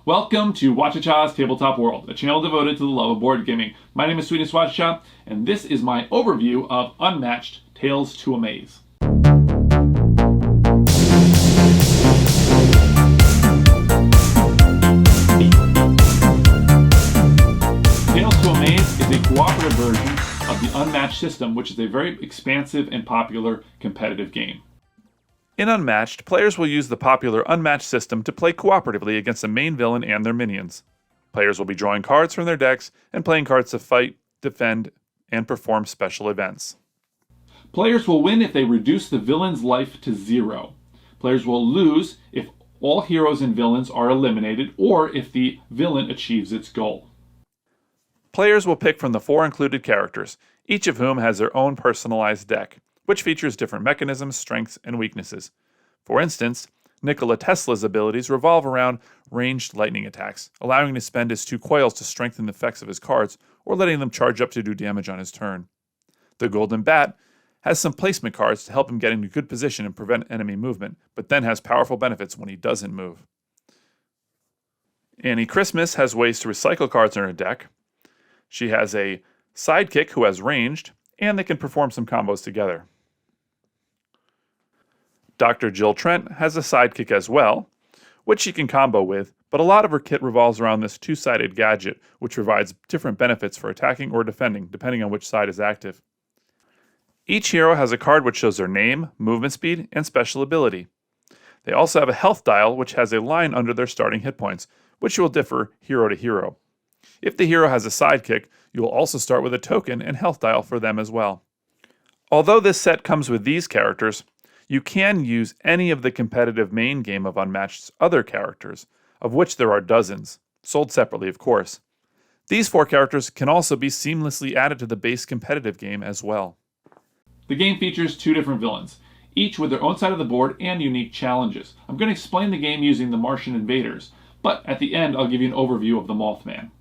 Welcome to Whachacha's Tabletop World, a channel devoted to the love of board gaming. My name is Sweetness Whachacha, and this is my overview of Unmatched Tales to Amaze. Tales to Amaze is a cooperative version of the Unmatched system, which is a very expansive and popular competitive game. In Unmatched, players will use the popular Unmatched system to play cooperatively against the main villain and their minions. Players will be drawing cards from their decks and playing cards to fight, defend, and perform special events. Players will win if they reduce the villain's life to 0. Players will lose if all heroes and villains are eliminated or if the villain achieves its goal. Players will pick from the 4 included characters, each of whom has their own personalized deck, which features different mechanisms, strengths, and weaknesses. For instance, Nikola Tesla's abilities revolve around ranged lightning attacks, allowing him to spend his 2 coils to strengthen the effects of his cards, or letting them charge up to do damage on his turn. The Golden Bat has some placement cards to help him get into good position and prevent enemy movement, but then has powerful benefits when he doesn't move. Annie Christmas has ways to recycle cards in her deck. She has a sidekick who has ranged, and they can perform some combos together. Dr. Jill Trent has a sidekick as well, which she can combo with, but a lot of her kit revolves around this 2-sided gadget, which provides different benefits for attacking or defending, depending on which side is active. Each hero has a card which shows their name, movement speed, and special ability. They also have a health dial, which has a line under their starting hit points, which will differ hero to hero. If the hero has a sidekick, you will also start with a token and health dial for them as well. Although this set comes with these characters, you can use any of the competitive main game of Unmatched's other characters, of which there are dozens, sold separately of course. These 4 characters can also be seamlessly added to the base competitive game as well. The game features 2 different villains, each with their own side of the board and unique challenges. I'm going to explain the game using the Martian invaders, but at the end I'll give you an overview of the Mothman.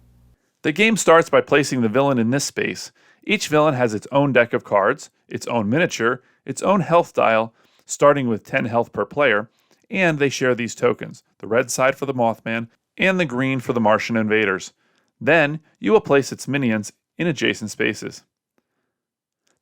The game starts by placing the villain in this space. Each villain has its own deck of cards, its own miniature, its own health dial, starting with 10 health per player, and they share these tokens, the red side for the Mothman and the green for the Martian invaders. Then, you will place its minions in adjacent spaces.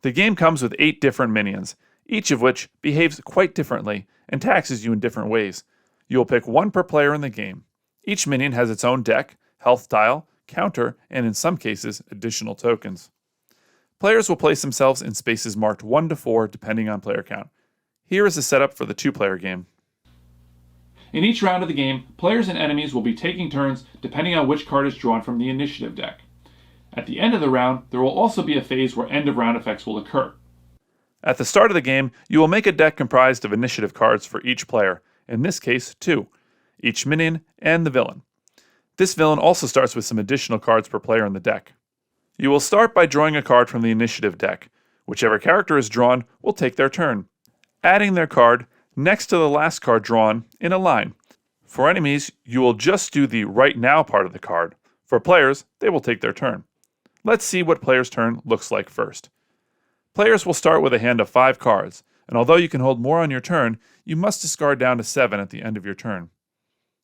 The game comes with 8 different minions, each of which behaves quite differently and taxes you in different ways. You will pick 1 per player in the game. Each minion has its own deck, health dial, counter, and in some cases, additional tokens. Players will place themselves in spaces marked 1 to 4 depending on player count. Here is the setup for the 2-player game. In each round of the game, players and enemies will be taking turns depending on which card is drawn from the initiative deck. At the end of the round, there will also be a phase where end-of-round effects will occur. At the start of the game, you will make a deck comprised of initiative cards for each player, in this case 2, each minion and the villain. This villain also starts with some additional cards per player in the deck. You will start by drawing a card from the initiative deck. Whichever character is drawn will take their turn, adding their card next to the last card drawn in a line. For enemies, you will just do the right now part of the card. For players, they will take their turn. Let's see what player's turn looks like first. Players will start with a hand of 5 cards, and although you can hold more on your turn, you must discard down to 7 at the end of your turn.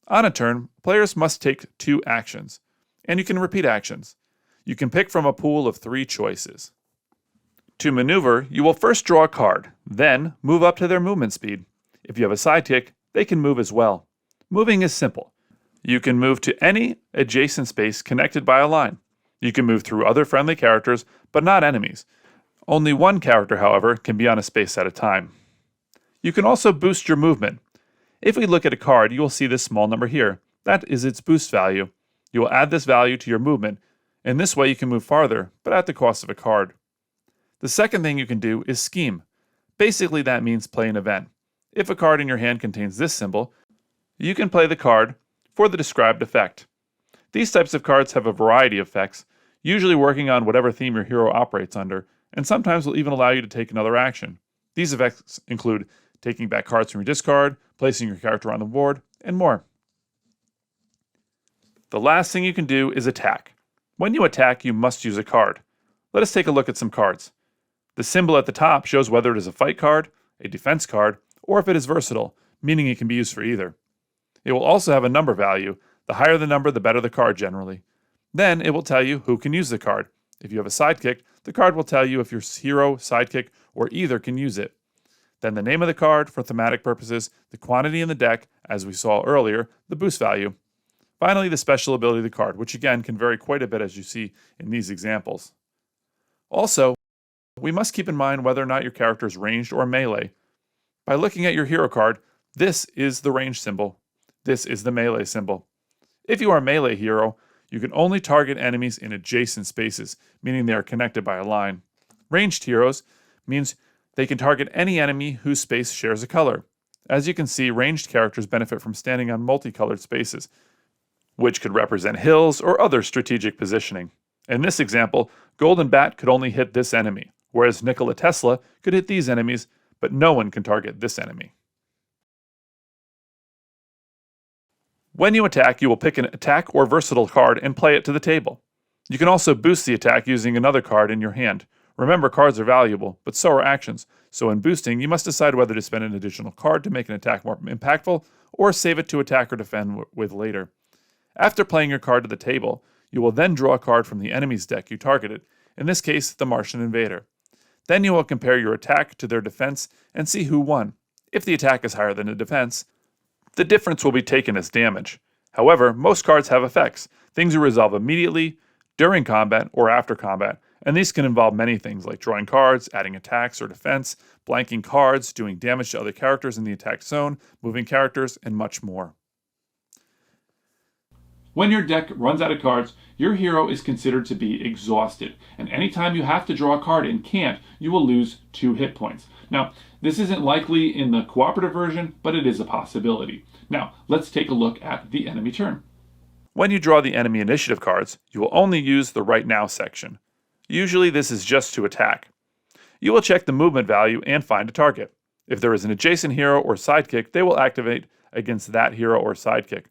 On a turn, players must take 2 actions, and you can repeat actions. You can pick from a pool of 3 choices. To maneuver, you will first draw a card, then move up to their movement speed. If you have a sidekick, they can move as well. Moving is simple. You can move to any adjacent space connected by a line. You can move through other friendly characters, but not enemies. Only 1 character, however, can be on a space at a time. You can also boost your movement. If we look at a card, you will see this small number here. That is its boost value. You will add this value to your movement. In this way, you can move farther, but at the cost of a card. The second thing you can do is scheme. Basically, that means play an event. If a card in your hand contains this symbol, you can play the card for the described effect. These types of cards have a variety of effects, usually working on whatever theme your hero operates under, and sometimes will even allow you to take another action. These effects include taking back cards from your discard, placing your character on the board, and more. The last thing you can do is attack. When you attack, you must use a card. Let us take a look at some cards. The symbol at the top shows whether it is a fight card, a defense card, or if it is versatile, meaning it can be used for either. It will also have a number value. The higher the number, the better the card generally. Then it will tell you who can use the card. If you have a sidekick, the card will tell you if your hero, sidekick, or either can use it. Then the name of the card for thematic purposes, the quantity in the deck, as we saw earlier, the boost value. Finally, the special ability of the card, which again can vary quite a bit as you see in these examples. Also, we must keep in mind whether or not your character is ranged or melee. By looking at your hero card, this is the range symbol. This is the melee symbol. If you are a melee hero, you can only target enemies in adjacent spaces, meaning they are connected by a line. Ranged heroes means they can target any enemy whose space shares a color. As you can see, ranged characters benefit from standing on multicolored spaces, which could represent hills or other strategic positioning. In this example, Golden Bat could only hit this enemy, whereas Nikola Tesla could hit these enemies, but no one can target this enemy. When you attack, you will pick an attack or versatile card and play it to the table. You can also boost the attack using another card in your hand. Remember, cards are valuable, but so are actions, so in boosting, you must decide whether to spend an additional card to make an attack more impactful, or save it to attack or defend with later. After playing your card to the table, you will then draw a card from the enemy's deck you targeted, in this case, the Martian Invader. Then you will compare your attack to their defense and see who won. If the attack is higher than the defense, the difference will be taken as damage. However, most cards have effects, things you resolve immediately, during combat, or after combat, and these can involve many things like drawing cards, adding attacks or defense, blanking cards, doing damage to other characters in the attack zone, moving characters, and much more. When your deck runs out of cards, your hero is considered to be exhausted, and anytime you have to draw a card and can't, you will lose 2 hit points. Now, this isn't likely in the cooperative version, but it is a possibility. Now, let's take a look at the enemy turn. When you draw the enemy initiative cards, you will only use the Right Now section. Usually this is just to attack. You will check the movement value and find a target. If there is an adjacent hero or sidekick, they will activate against that hero or sidekick.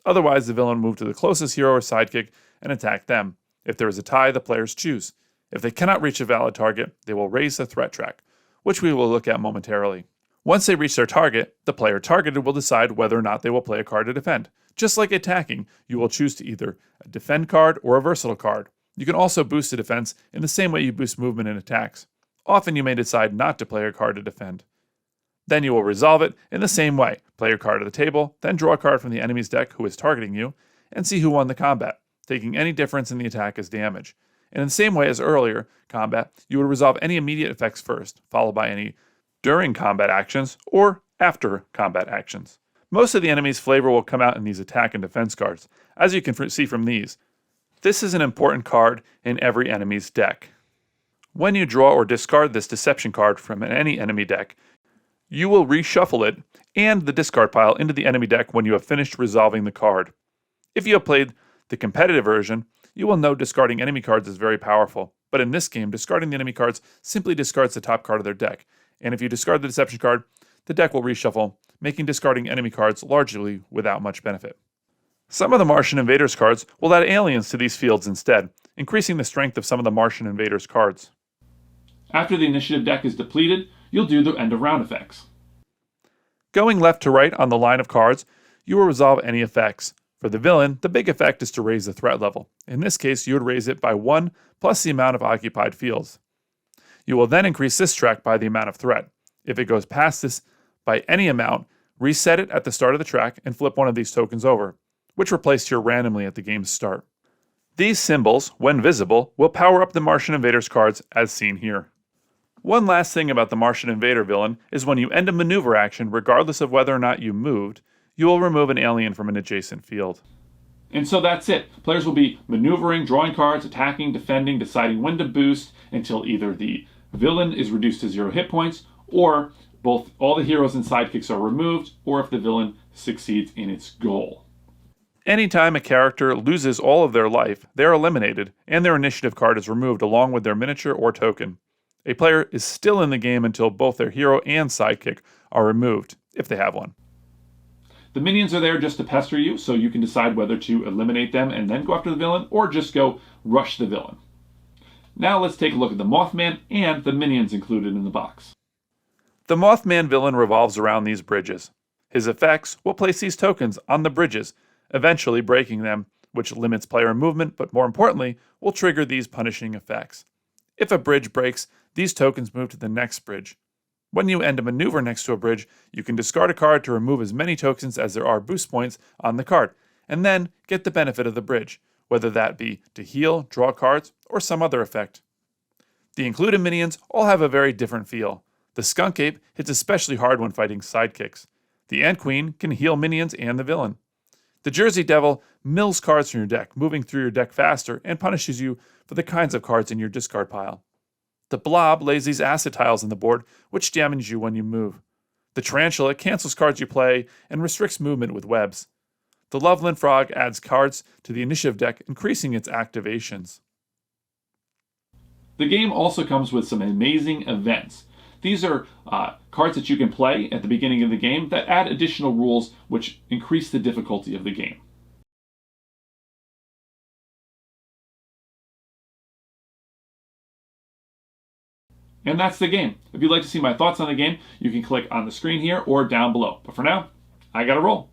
Otherwise, the villain will move to the closest hero or sidekick and attack them. If there is a tie, the players choose. If they cannot reach a valid target, they will raise the threat track, which we will look at momentarily. Once they reach their target, the player targeted will decide whether or not they will play a card to defend. Just like attacking, you will choose to either a defend card or a versatile card. You can also boost a defense in the same way you boost movement in attacks. Often you may decide not to play a card to defend. Then you will resolve it in the same way. Play your card at the table, then draw a card from the enemy's deck who is targeting you, and see who won the combat, taking any difference in the attack as damage. And in the same way as earlier combat, you would resolve any immediate effects first, followed by any during combat actions or after combat actions. Most of the enemy's flavor will come out in these attack and defense cards, as you can see from these. This is an important card in every enemy's deck. When you draw or discard this deception card from any enemy deck, you will reshuffle it and the discard pile into the enemy deck when you have finished resolving the card. If you have played the competitive version, you will know discarding enemy cards is very powerful, but in this game, discarding the enemy cards simply discards the top card of their deck, and if you discard the deception card, the deck will reshuffle, making discarding enemy cards largely without much benefit. Some of the Martian Invaders cards will add aliens to these fields instead, increasing the strength of some of the Martian Invaders cards. After the initiative deck is depleted, you'll do the end of round effects. Going left to right on the line of cards, you will resolve any effects. For the villain, the big effect is to raise the threat level. In this case, you would raise it by 1 plus the amount of occupied fields. You will then increase this track by the amount of threat. If it goes past this by any amount, reset it at the start of the track and flip one of these tokens over, which were placed here randomly at the game's start. These symbols, when visible, will power up the Martian Invaders cards as seen here. One last thing about the Martian Invader villain is when you end a maneuver action, regardless of whether or not you moved, you will remove an alien from an adjacent field. And so that's it. Players will be maneuvering, drawing cards, attacking, defending, deciding when to boost until either the villain is reduced to 0 hit points, or both all the heroes and sidekicks are removed, or if the villain succeeds in its goal. Anytime a character loses all of their life, they are eliminated, and their initiative card is removed along with their miniature or token. A player is still in the game until both their hero and sidekick are removed, if they have one. The minions are there just to pester you, so you can decide whether to eliminate them and then go after the villain, or just go rush the villain. Now let's take a look at the Mothman and the minions included in the box. The Mothman villain revolves around these bridges. His effects will place these tokens on the bridges, eventually breaking them, which limits player movement, but more importantly, will trigger these punishing effects. If a bridge breaks, these tokens move to the next bridge. When you end a maneuver next to a bridge, you can discard a card to remove as many tokens as there are boost points on the card, and then get the benefit of the bridge, whether that be to heal, draw cards, or some other effect. The included minions all have a very different feel. The Skunk Ape hits especially hard when fighting sidekicks. The Ant Queen can heal minions and the villain. The Jersey Devil mills cards from your deck, moving through your deck faster, and punishes you for the kinds of cards in your discard pile. The Blob lays these acid tiles on the board, which damage you when you move. The Tarantula cancels cards you play and restricts movement with webs. The Loveland Frog adds cards to the initiative deck, increasing its activations. The game also comes with some amazing events. These are cards that you can play at the beginning of the game that add additional rules which increase the difficulty of the game. And that's the game. If you'd like to see my thoughts on the game, you can click on the screen here or down below. But for now, I gotta roll.